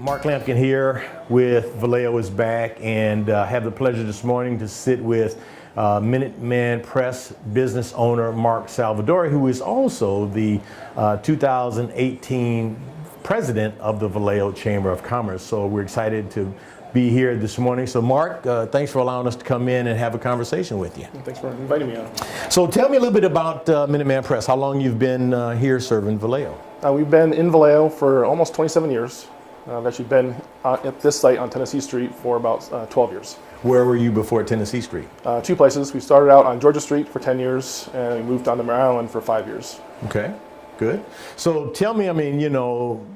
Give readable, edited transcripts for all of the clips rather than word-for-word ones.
Mark Lampkin here with Vallejo is back, and have the pleasure this morning to sit with Minuteman Press business owner Marc Salvadori, who is also the 2018 president of the Vallejo Chamber of Commerce. So we're excited to be here this morning. So Mark, thanks for allowing us to come in and have a conversation with you. Thanks for inviting me on. So tell me a little bit about Minuteman Press, how long you've been here serving Vallejo. We've been in Vallejo for almost 27 years. I've actually been at this site on Tennessee Street for about 12 years. Where were you before Tennessee Street? Two places. We started out on Georgia Street for 10 years and we moved on to Maryland for 5 years. Okay, good. So tell me, I mean, you know,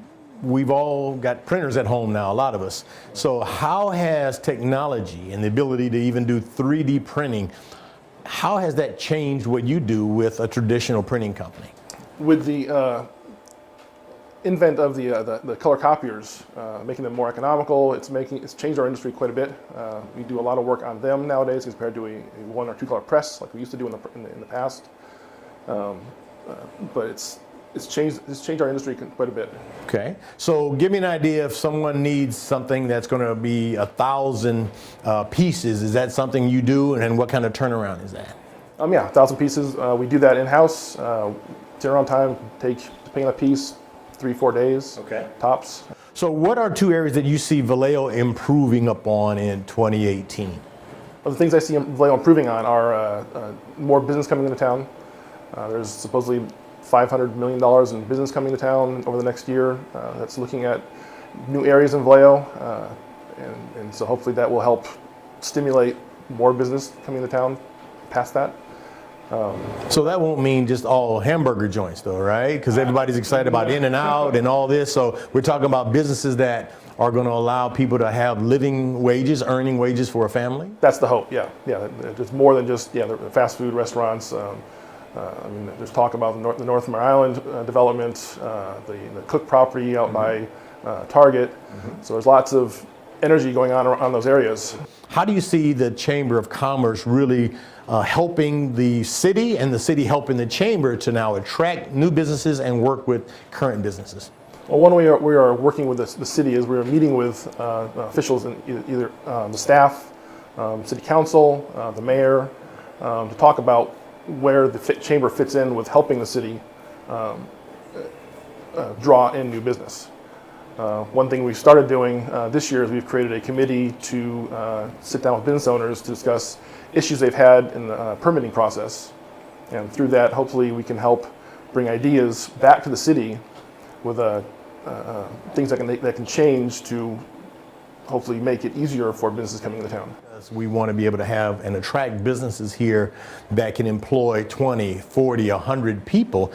we've all got printers at home now, a lot of us. So how has technology and the ability to even do 3D printing, how has that changed what you do with a traditional printing company? With the invent of the color copiers, making them more economical, it's changed our industry quite a bit. We do a lot of work on them nowadays compared to a 1 or 2 color press like we used to do in the past. But it's changed our industry quite a bit. Okay, so give me an idea if someone needs something that's going to be 1,000 pieces. Is that something you do, and what kind of turnaround is that? Yeah, 1,000 pieces. We do that in-house. Turnaround time depending on the piece, 3-4 days, okay, tops. So what are 2 areas that you see Vallejo improving upon in 2018? Well, the things I see Vallejo improving on are more business coming into town. There's supposedly $500 million in business coming to town over the next year. That's looking at new areas in Vallejo, and so hopefully that will help stimulate more business coming to town past that. So that won't mean just all hamburger joints though, right? Because everybody's excited about In-N-Out and all this. So we're talking about businesses that are going to allow people to have living wages, earning wages for a family? That's the hope, yeah. There's more than just the fast food restaurants. I mean, there's talk about the North Island development, the Cook property out by Target. So there's lots of energy going on around those areas. How do you see the Chamber of Commerce really helping the city and the city helping the Chamber to now attract new businesses and work with current businesses? Well, one way we are working with the city is we are meeting with officials in either the staff, city council, the mayor, to talk about where the chamber fits in with helping the city draw in new business. One thing we started doing this year is we've created a committee to sit down with business owners to discuss issues they've had in the permitting process. And through that, hopefully we can help bring ideas back to the city with things that can change to hopefully make it easier for businesses coming into town. We want to be able to have and attract businesses here that can employ 20, 40, 100 people,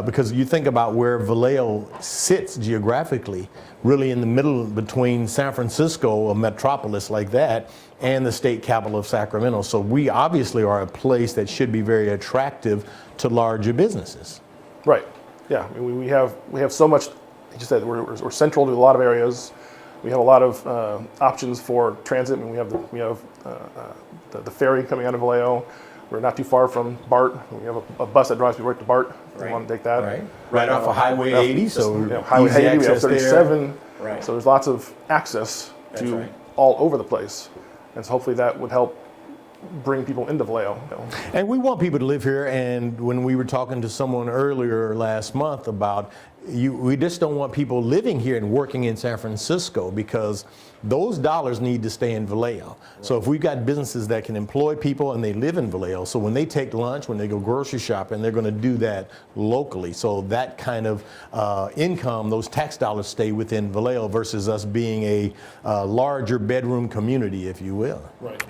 because you think about where Vallejo sits geographically, really in the middle between San Francisco, a metropolis like that, and the state capital of Sacramento. So we obviously are a place that should be very attractive to larger businesses. Right. Yeah. We have so much. Like you said, we're central to a lot of areas. We have a lot of options for transit. I mean, we have the ferry coming out of Vallejo. We're not too far from BART. We have a bus that drives people right to BART. If you want to take that. Right off of Highway 80. So Highway 80. We have 37. Right. So there's lots of access to all over the place, and so hopefully that would help bring people into Vallejo. And we want people to live here, and when we were talking to someone earlier last month about we just don't want people living here and working in San Francisco, because those dollars need to stay in Vallejo. Right. So if we've got businesses that can employ people and they live in Vallejo, so when they take lunch, when they go grocery shopping, they're going to do that locally. So that kind of income, those tax dollars stay within Vallejo versus us being a larger bedroom community, if you will. Right.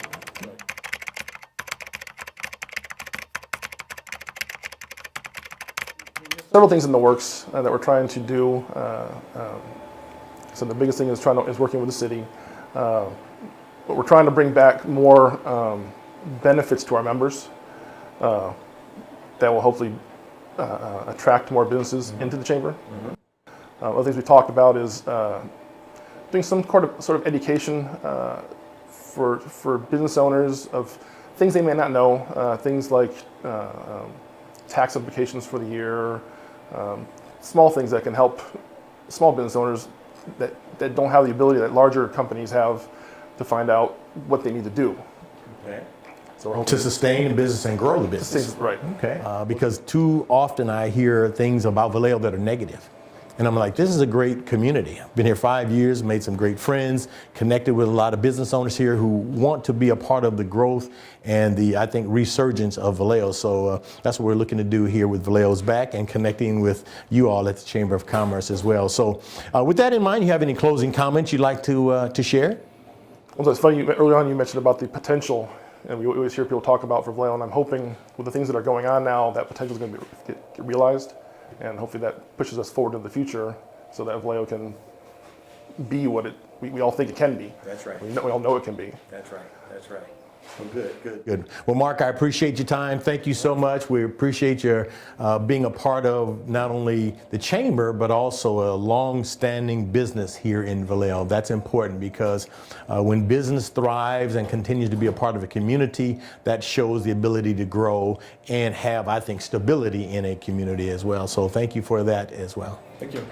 Several things in the works that we're trying to do. So the biggest thing is working with the city. But we're trying to bring back more benefits to our members that will hopefully attract more businesses into the chamber. Other things we talked about is doing some sort of education for business owners of things they may not know, things like tax implications for the year, small things that can help small business owners that don't have the ability that larger companies have to find out what they need to do. Okay. So we're hoping To sustain the business and grow the business. right. Okay. Because too often I hear things about Vallejo that are negative. And I'm like, this is a great community. I've been here 5 years, made some great friends, connected with a lot of business owners here who want to be a part of the growth and the, I think, resurgence of Vallejo. So that's what we're looking to do here with Vallejo's Back and connecting with you all at the Chamber of Commerce as well. So with that in mind, you have any closing comments you'd like to share? Well, it's funny, earlier on you mentioned about the potential, and we always hear people talk about for Vallejo, and I'm hoping with the things that are going on now, that potential is going to get realized. And hopefully that pushes us forward in the future so that Vallejo can be what we all think it can be. That's right. We all know it can be. That's right. That's right. Well, good. Well, Mark, I appreciate your time. Thank you so much. We appreciate your being a part of not only the chamber, but also a long-standing business here in Vallejo. That's important because when business thrives and continues to be a part of a community, that shows the ability to grow and have, I think, stability in a community as well. So thank you for that as well. Thank you.